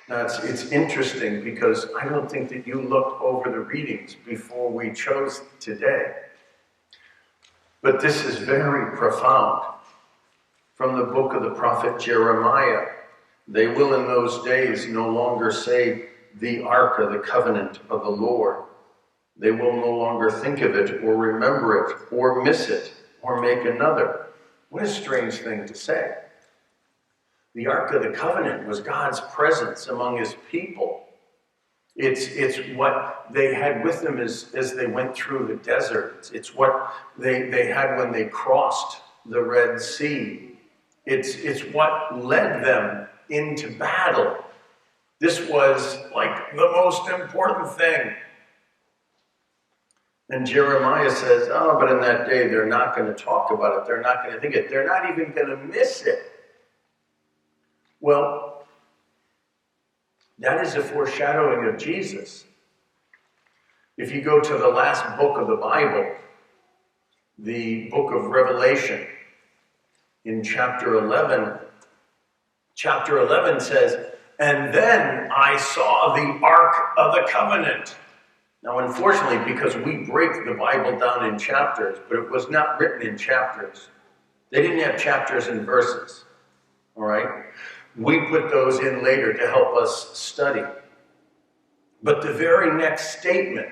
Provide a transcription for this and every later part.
Now, it's interesting because I don't think that you looked over the readings before we chose today. But this is very profound. From the book of the prophet Jeremiah, they will in those days no longer say, the ark of the covenant of the Lord. They will no longer think of it or remember it or miss it or make another. What a strange thing to say. The Ark of the Covenant was God's presence among his people. It's what they had with them as they went through the desert. It's what they had when they crossed the Red Sea. It's what led them into battle. This was like the most important thing. And Jeremiah says, oh, but in that day, they're not going to talk about it. They're not going to think it. They're not even going to miss it. Well, that is a foreshadowing of Jesus. If you go to the last book of the Bible, the book of Revelation, in chapter 11 says, and then I saw the Ark of the Covenant. Now, unfortunately, because we break the Bible down in chapters, but it was not written in chapters. They didn't have chapters and verses, all right? We put those in later to help us study. But the very next statement,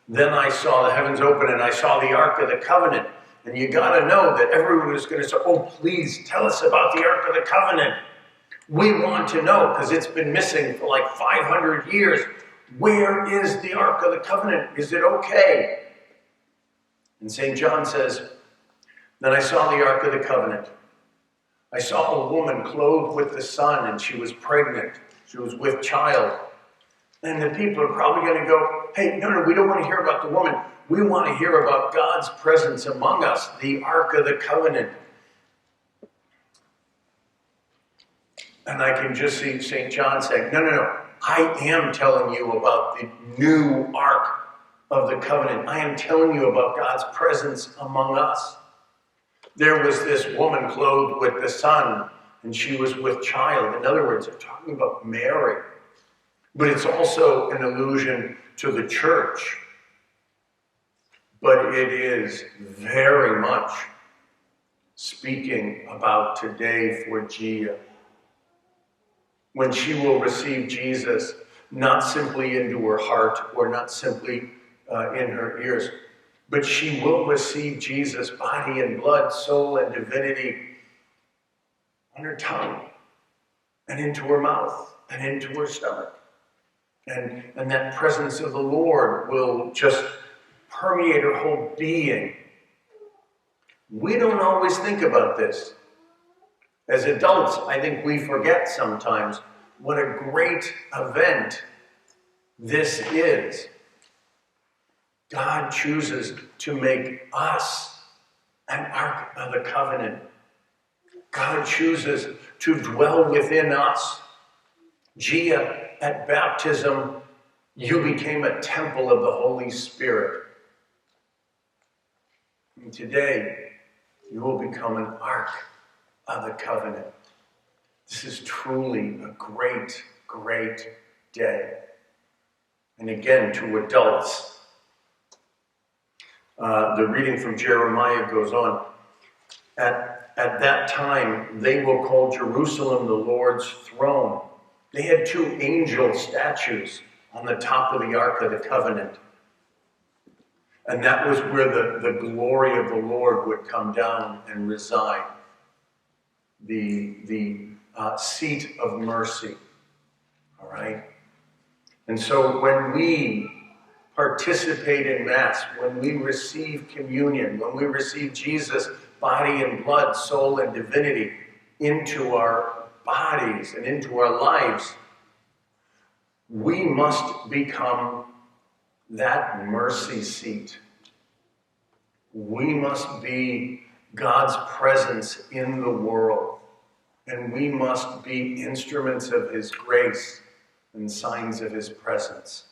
then I saw the heavens open and I saw the Ark of the Covenant. And you got to know that everyone is going to say, oh, please tell us about the Ark of the Covenant. We want to know because it's been missing for like 500 years. Where is the Ark of the Covenant? Is it okay? And St. John says, then I saw the Ark of the Covenant. I saw a woman clothed with the sun, and she was pregnant. She was with child. And the people are probably going to go, hey, no, we don't want to hear about the woman. We want to hear about God's presence among us, the Ark of the Covenant. And I can just see St. John saying, no. I am telling you about the new Ark of the Covenant. I am telling you about God's presence among us. There was this woman clothed with the sun, and she was with child. In other words, they're talking about Mary. But it's also an allusion to the church. But it is very much speaking about today for Gia. When she will receive Jesus, not simply into her heart or not simply in her ears, but she will receive Jesus, body and blood, soul and divinity, on her tongue and into her mouth and into her stomach. And that presence of the Lord will just permeate her whole being. We don't always think about this. As adults, I think we forget sometimes what a great event this is. God chooses to make us an Ark of the Covenant. God chooses to dwell within us. Gia, at baptism, you became a temple of the Holy Spirit. And today, you will become an Ark of the Covenant. This is truly a great, great day. And again, to adults, the reading from Jeremiah goes on. At that time, they will call Jerusalem the Lord's throne. They had 2 angel statues on the top of the Ark of the Covenant. And that was where the glory of the Lord would come down and reside. The seat of mercy. All right? And so when we participate in Mass, when we receive communion, when we receive Jesus' body and blood, soul and divinity into our bodies and into our lives, we must become that mercy seat. We must be God's presence in the world, and we must be instruments of his grace and signs of his presence.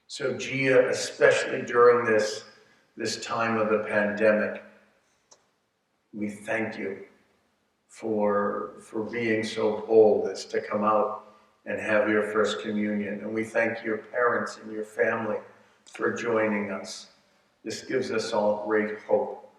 So Gia, especially during this time of the pandemic, we thank you for being so bold as to come out and have your first communion. And we thank your parents and your family for joining us. This gives us all great hope.